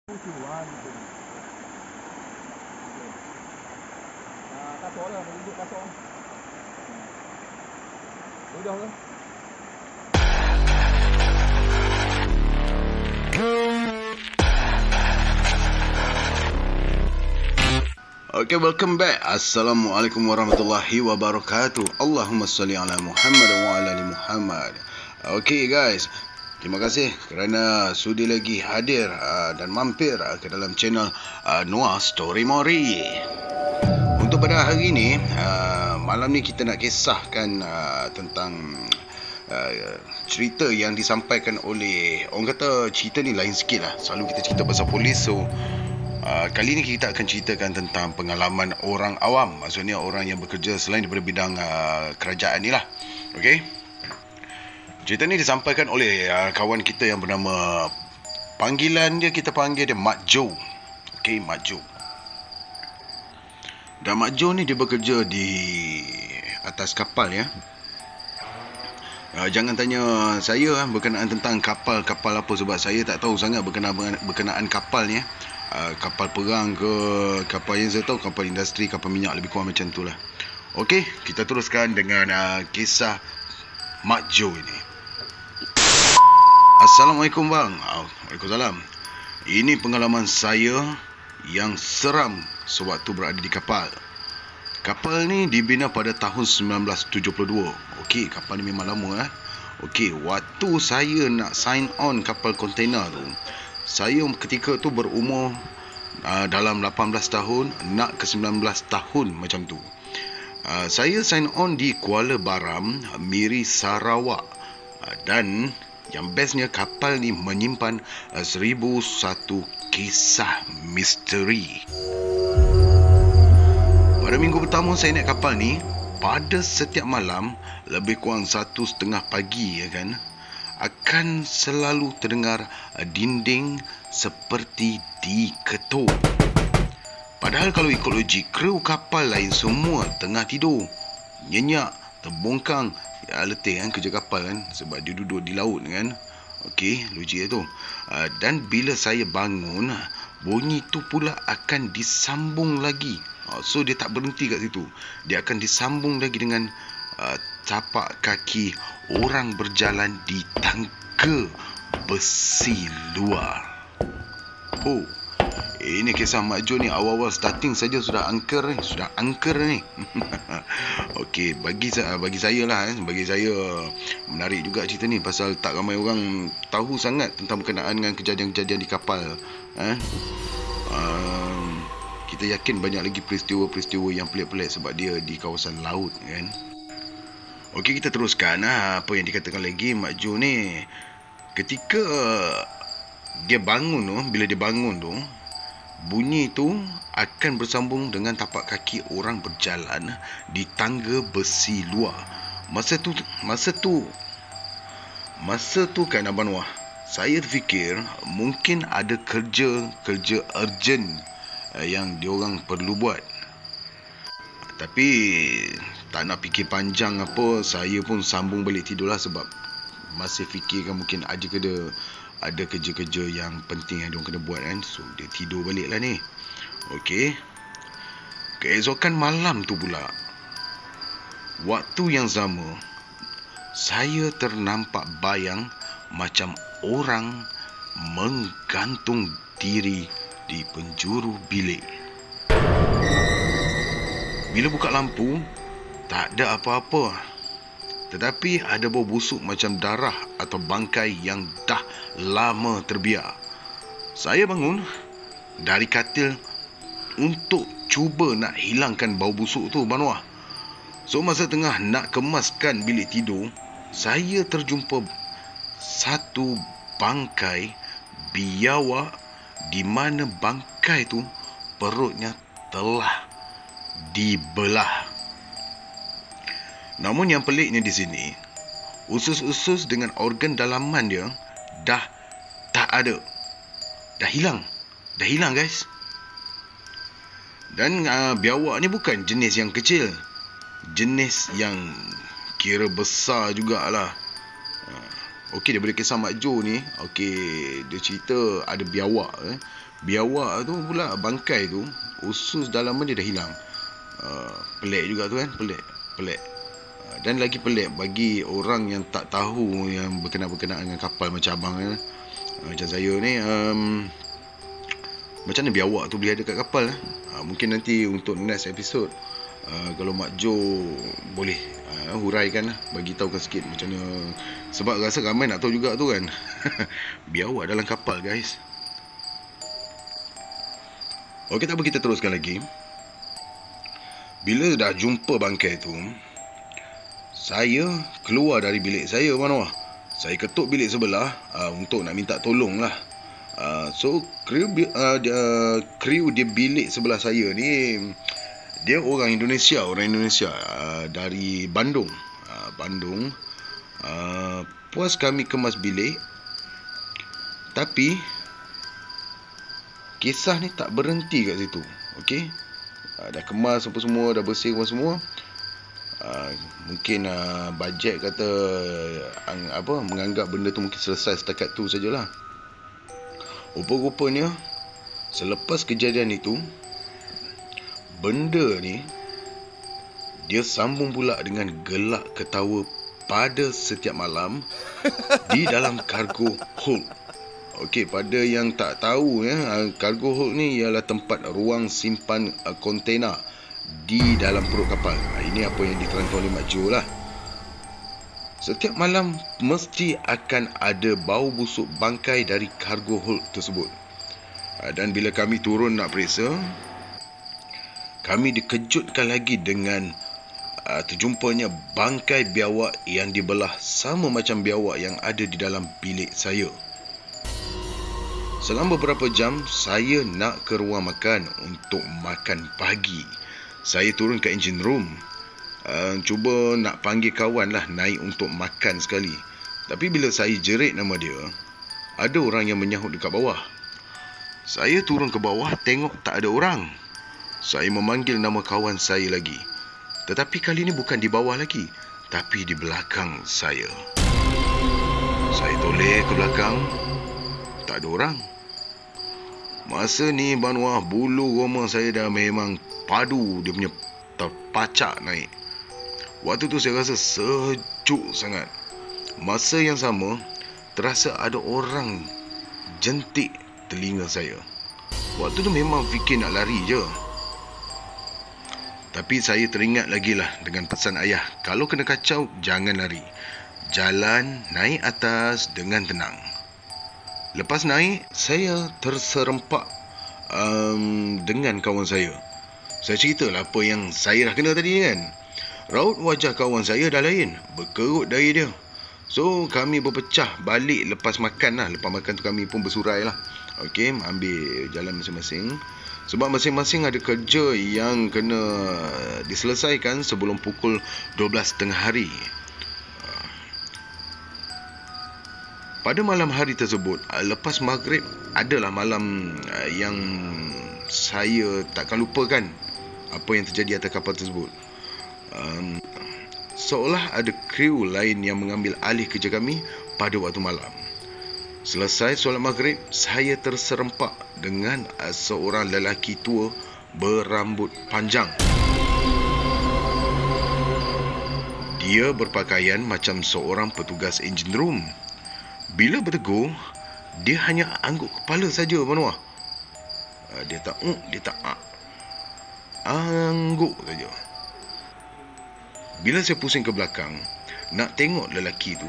Tujuan itu. Kasut lah, duduk kasut. Udah ke? Okay, welcome back. Assalamualaikum warahmatullahi wabarakatuh. Allahumma salli ala Muhammad wa ala ali Muhammad. Okay guys, terima kasih kerana sudi lagi hadir dan mampir ke dalam channel Noah Story Mori. Untuk pada hari ini, malam ni kita nak kisahkan tentang cerita yang disampaikan oleh, orang kata cerita ni lain sikit lah. Selalu kita cerita pasal polis, so kali ni kita akan ceritakan tentang pengalaman orang awam. Maksudnya orang yang bekerja selain daripada bidang kerajaan ni lah. Okay, cerita ni disampaikan oleh kawan kita yang bernama, panggilan dia, kita panggil dia Mak Jo. Okay, Mak Jo. Dan Mak Jo ni dia bekerja di atas kapal ya. Jangan tanya saya berkenaan tentang kapal-kapal apa, sebab saya tak tahu sangat berkenaan kapal ni. Kapal perang ke, kapal yang saya tahu kapal industri, kapal minyak, lebih kurang macam tu lah. Okey, kita teruskan dengan kisah Mak Jo ini. Assalamualaikum bang. Waalaikumsalam. Ini pengalaman saya yang seram sewaktu berada di kapal. Kapal ni dibina pada tahun 1972. Okey, kapal ni memang lama . Okey, waktu saya nak sign on kapal kontainer tu, saya ketika tu berumur dalam 18 tahun nak ke 19 tahun macam tu. Saya sign on di Kuala Baram, Miri, Sarawak. Dan yang bestnya, kapal ni menyimpan 1001 kisah misteri. Pada minggu pertama saya naik kapal ni, pada setiap malam lebih kurang 1:30 pagi ya kan, akan selalu terdengar dinding seperti diketuk. Padahal kalau ikut logik, kru kapal lain semua tengah tidur, nyenyak, terbongkang, letih kan kerja kapal kan, sebab dia duduk di laut kan. Okey, logik tu. Dan bila saya bangun, bunyi tu pula akan disambung lagi. So dia tak berhenti kat situ, dia akan disambung lagi dengan tapak kaki orang berjalan di tangga besi luar. Oh, ini kisah Mak Jo ni awal-awal starting saja sudah angker ni. Okey, bagi saya lah bagi saya menarik juga cerita ni, pasal tak ramai orang tahu sangat tentang berkenaan dengan kejadian-kejadian di kapal. Kita yakin banyak lagi peristiwa-peristiwa yang pelik-pelik sebab dia di kawasan laut kan. Okey, kita teruskan apa yang dikatakan lagi Mak Jo ni. Ketika dia bangun tu, bila dia bangun tu, bunyi tu akan bersambung dengan tapak kaki orang berjalan di tangga besi luar. Masa tu kan Abang Wah, saya terfikir mungkin ada kerja urgent yang diorang perlu buat. Tapi tak nak fikir panjang apa, saya pun sambung balik tidur lah, sebab masih fikirkan mungkin ada kerja-kerja yang penting yang diorang kena buat kan. So dia tidur balik lah ni. Okey, keesokan malam tu pula, waktu yang sama, saya ternampak bayang macam orang menggantung diri di penjuru bilik. Bila buka lampu, tak ada apa-apa, tetapi ada bau busuk macam darah atau bangkai yang dah lama terbiar. Saya bangun dari katil untuk cuba nak hilangkan bau busuk tu, Banwah. So masa tengah nak kemaskan bilik tidur, saya terjumpa satu bangkai biawak, di mana bangkai tu perutnya telah dibelah. Namun yang peliknya di sini, usus-usus dengan organ dalaman dia dah tak ada. Dah hilang guys. Dan biawak ni bukan jenis yang kecil, jenis yang kira besar jugalah. Okey, daripada kisah Mak Jo ni, okey, dia cerita ada biawak. Biawak tu pula, bangkai tu, usus dalam dia dah hilang. Pelik juga tu kan, pelik. Dan lagi pelik bagi orang yang tak tahu yang berkenaan dengan kapal macam abang kan. Macam saya ni, macam mana biawak tu boleh ada kat kapal? Mungkin nanti untuk next episode, kalau Mak Jo boleh huraikan lah, bagi tahukan sikit macam mana. Sebab rasa ramai nak tahu juga tu kan. Biawak dalam kapal, guys. Okey, tak apa, kita teruskan lagi. Bila dah jumpa bangkai tu, saya keluar dari bilik saya, Manwah. Saya ketuk bilik sebelah untuk nak minta tolong lah. So kru di bilik sebelah saya ni, dia orang Indonesia, dari Bandung. Puas kami kemas bilik. Tapi kisah ni tak berhenti kat situ. Okey, dah kemas apa semua, dah bersih apa semua. Mungkin bajet kata menganggap benda tu mungkin selesai setakat tu sajalah. Rupa-rupanya selepas kejadian itu, benda ni dia sambung pula dengan gelak ketawa pada setiap malam di dalam cargo hold. Okey, pada yang tak tahu cargo hold ni ialah tempat ruang simpan kontena di dalam perut kapal. Ini apa yang diterangkan oleh Mak Jo lah. Setiap malam mesti akan ada bau busuk bangkai dari cargo hold tersebut. Dan bila kami turun nak periksa, kami dikejutkan lagi dengan terjumpanya bangkai biawak yang dibelah sama macam biawak yang ada di dalam bilik saya. Selama beberapa jam, saya nak ke ruang makan untuk makan pagi. Saya turun ke engine room, cuba nak panggil kawan lah naik untuk makan sekali. Tapi bila saya jerit nama dia, ada orang yang menyahut dekat bawah. Saya turun ke bawah, tengok tak ada orang. Saya memanggil nama kawan saya lagi. Tetapi kali ini bukan di bawah lagi, tapi di belakang saya. Saya toleh ke belakang, tak ada orang. Masa ni, Banwah, bulu roma saya dah memang padu, dia punya terpacak naik. Waktu tu saya rasa sejuk sangat. Masa yang sama, terasa ada orang jentik telinga saya. Waktu tu memang fikir nak lari je. Tapi saya teringat lagi lah dengan pesan ayah, kalau kena kacau, jangan lari. Jalan, naik atas dengan tenang. Lepas naik, saya terserempak dengan kawan saya. Saya ceritalah apa yang saya dah kena tadi kan. Raut wajah kawan saya dah lain, berkerut dari dia. So, kami berpecah balik lepas makan lah. Lepas makan tu kami pun bersurai lah. Okey, ambil jalan masing-masing. Sebab masing-masing ada kerja yang kena diselesaikan sebelum pukul 12.30 hari. Pada malam hari tersebut, lepas maghrib, adalah malam yang saya takkan lupakan apa yang terjadi atas kapal tersebut. Seolah ada kru lain yang mengambil alih kerja kami pada waktu malam. Selesai solat maghrib, saya terserempak dengan seorang lelaki tua berambut panjang. Dia berpakaian macam seorang petugas engine room. Bila bertegur, dia hanya angguk kepala saja, Manwah. Dia tak angguk saja. Bila saya pusing ke belakang nak tengok lelaki tu,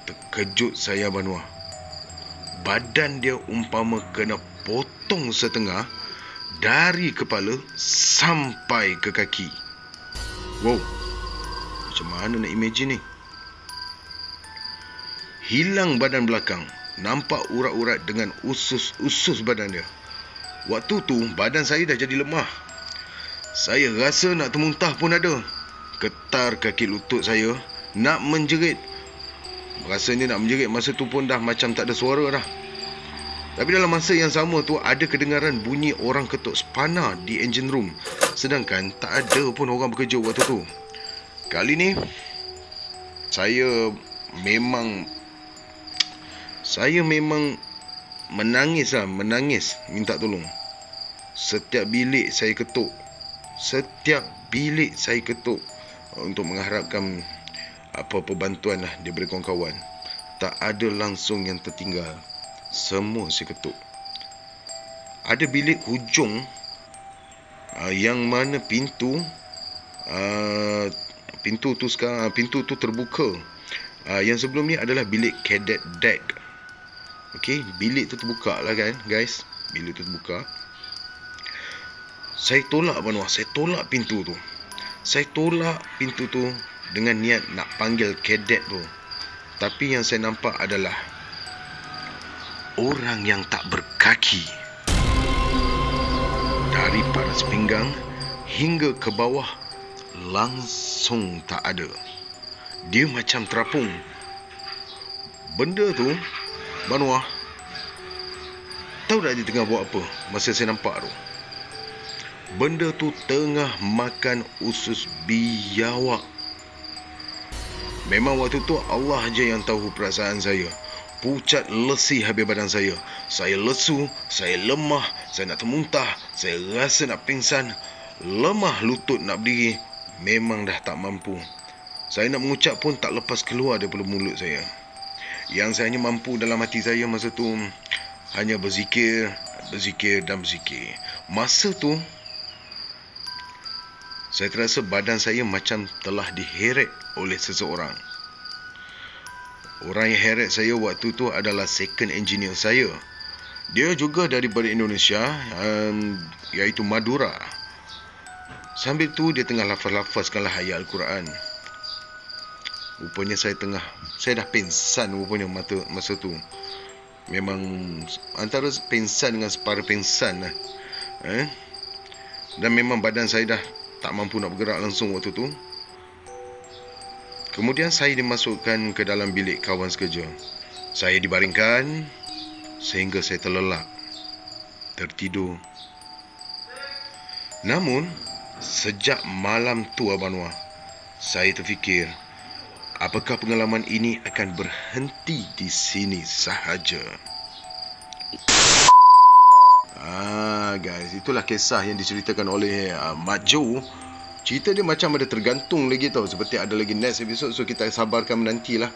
terkejut saya, Banwah. Badan dia umpama kena potong setengah dari kepala sampai ke kaki. Wow, macam mana nak imagine ni? Hilang badan belakang, nampak urat-urat dengan usus badan dia. Waktu tu badan saya dah jadi lemah. Saya rasa nak termuntah pun ada. Getar kaki lutut saya nak menjerit. Rasanya nak menjerit masa tu pun dah macam tak ada suara dah. Tapi dalam masa yang sama tu ada kedengaran bunyi orang ketuk spana di engine room. Sedangkan tak ada pun orang bekerja waktu tu. Kali ni saya saya memang menangis minta tolong. Setiap bilik saya ketuk untuk mengharapkan apa-apa bantuan lah daripada kawan-kawan. Tak ada langsung yang tertinggal, semua saya ketuk. Ada bilik hujung yang mana pintu tu terbuka. Yang sebelum ni adalah bilik cadet deck. Okey, bilik tu terbuka lah kan guys. Bilik tu terbuka. Saya tolak pintu tu. Saya tolak pintu tu dengan niat nak panggil cadet tu. Tapi yang saya nampak adalah orang yang tak berkaki. Dari paras pinggang hingga ke bawah langsung tak ada. Dia macam terapung. Benda tu, Banwah, tahu tak dia tengah buat apa masa saya nampak tu? Benda tu tengah makan usus biawak. Memang waktu tu Allah je yang tahu perasaan saya. Pucat lesi habis badan saya. Saya lesu, saya lemah, saya nak termuntah, saya rasa nak pingsan. Lemah lutut nak berdiri, memang dah tak mampu. Saya nak mengucap pun tak lepas keluar daripada mulut saya. Yang saya hanya mampu dalam hati saya masa tu hanya berzikir. Masa tu saya terasa badan saya macam telah diheret oleh seseorang. Orang yang heret saya waktu tu adalah second engineer saya. Dia juga daripada Indonesia, iaitu Madura. Sambil tu dia tengah lafaz-lafazkanlah ayat Al-Quran. Rupanya saya dah pingsan rupanya masa tu. Memang antara pingsan dengan separa pingsan lah. Dan memang badan saya dah tak mampu nak bergerak langsung waktu tu. Kemudian saya dimasukkan ke dalam bilik kawan sekerja. Saya dibaringkan sehingga saya terlelap, tertidur. Namun sejak malam tu Abang Noah, saya terfikir, apakah pengalaman ini akan berhenti di sini sahaja? Guys, itulah kisah yang diceritakan oleh Mat Jo. Cerita dia macam ada tergantung lagi tau. Seperti ada lagi next episode. So kita sabarkan menantilah.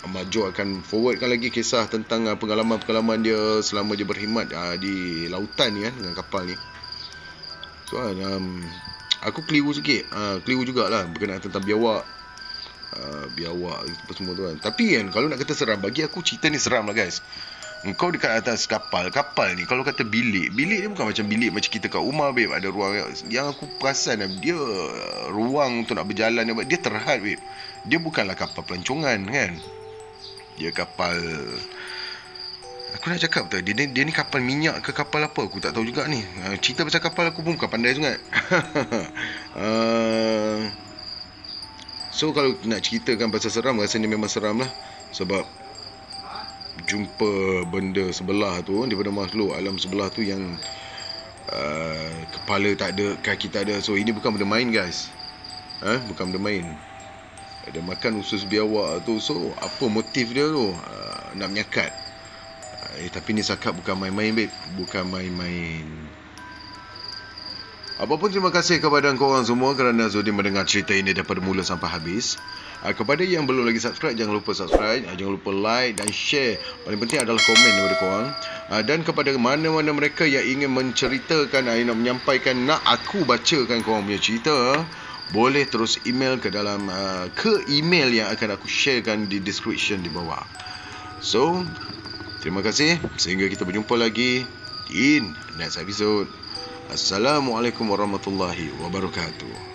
Mat Jo akan forwardkan lagi kisah tentang pengalaman-pengalaman dia selama dia berkhidmat di lautan ni kan, dengan kapal ni. So aku keliru sikit. Keliru jugalah berkenaan tentang biawak. Biawak apa semua tu kan. Tapi kan kalau nak kata seram, bagi aku cerita ni seram lah guys. Engkau dekat atas kapal ni, kalau kata bilik dia bukan macam bilik macam kita kat rumah babe. Ada ruang yang aku perasan dia ruang untuk nak berjalan dia terhad babe. Dia bukanlah kapal pelancongan kan. Dia kapal, aku nak cakap tu dia ni kapal minyak ke kapal apa aku tak tahu juga ni. Cerita pasal kapal aku pun bukan pandai sangat. So kalau nak ceritakan pasal seram, rasanya memang seram lah. Sebab jumpa benda sebelah tu, daripada makhluk alam sebelah tu yang kepala tak ada, kaki tak ada. So ini bukan benda main guys. Bukan benda main. Dia makan usus biawak tu. So apa motif dia tu? Nak menyakat. Tapi ni sakat bukan main-main babe. Bukan main-main. Apapun terima kasih kepada korang semua kerana sudi mendengar cerita ini daripada mula sampai habis. Kepada yang belum lagi subscribe, jangan lupa subscribe, jangan lupa like dan share. Paling penting adalah komen daripada korang. Dan kepada mana-mana mereka yang ingin menceritakan, nak menyampaikan, nak aku bacakan korang punya cerita, boleh terus email ke dalam ke email yang akan aku sharekan di description di bawah. So, terima kasih. Sehingga kita berjumpa lagi in next episode. Assalamualaikum warahmatullahi wabarakatuh.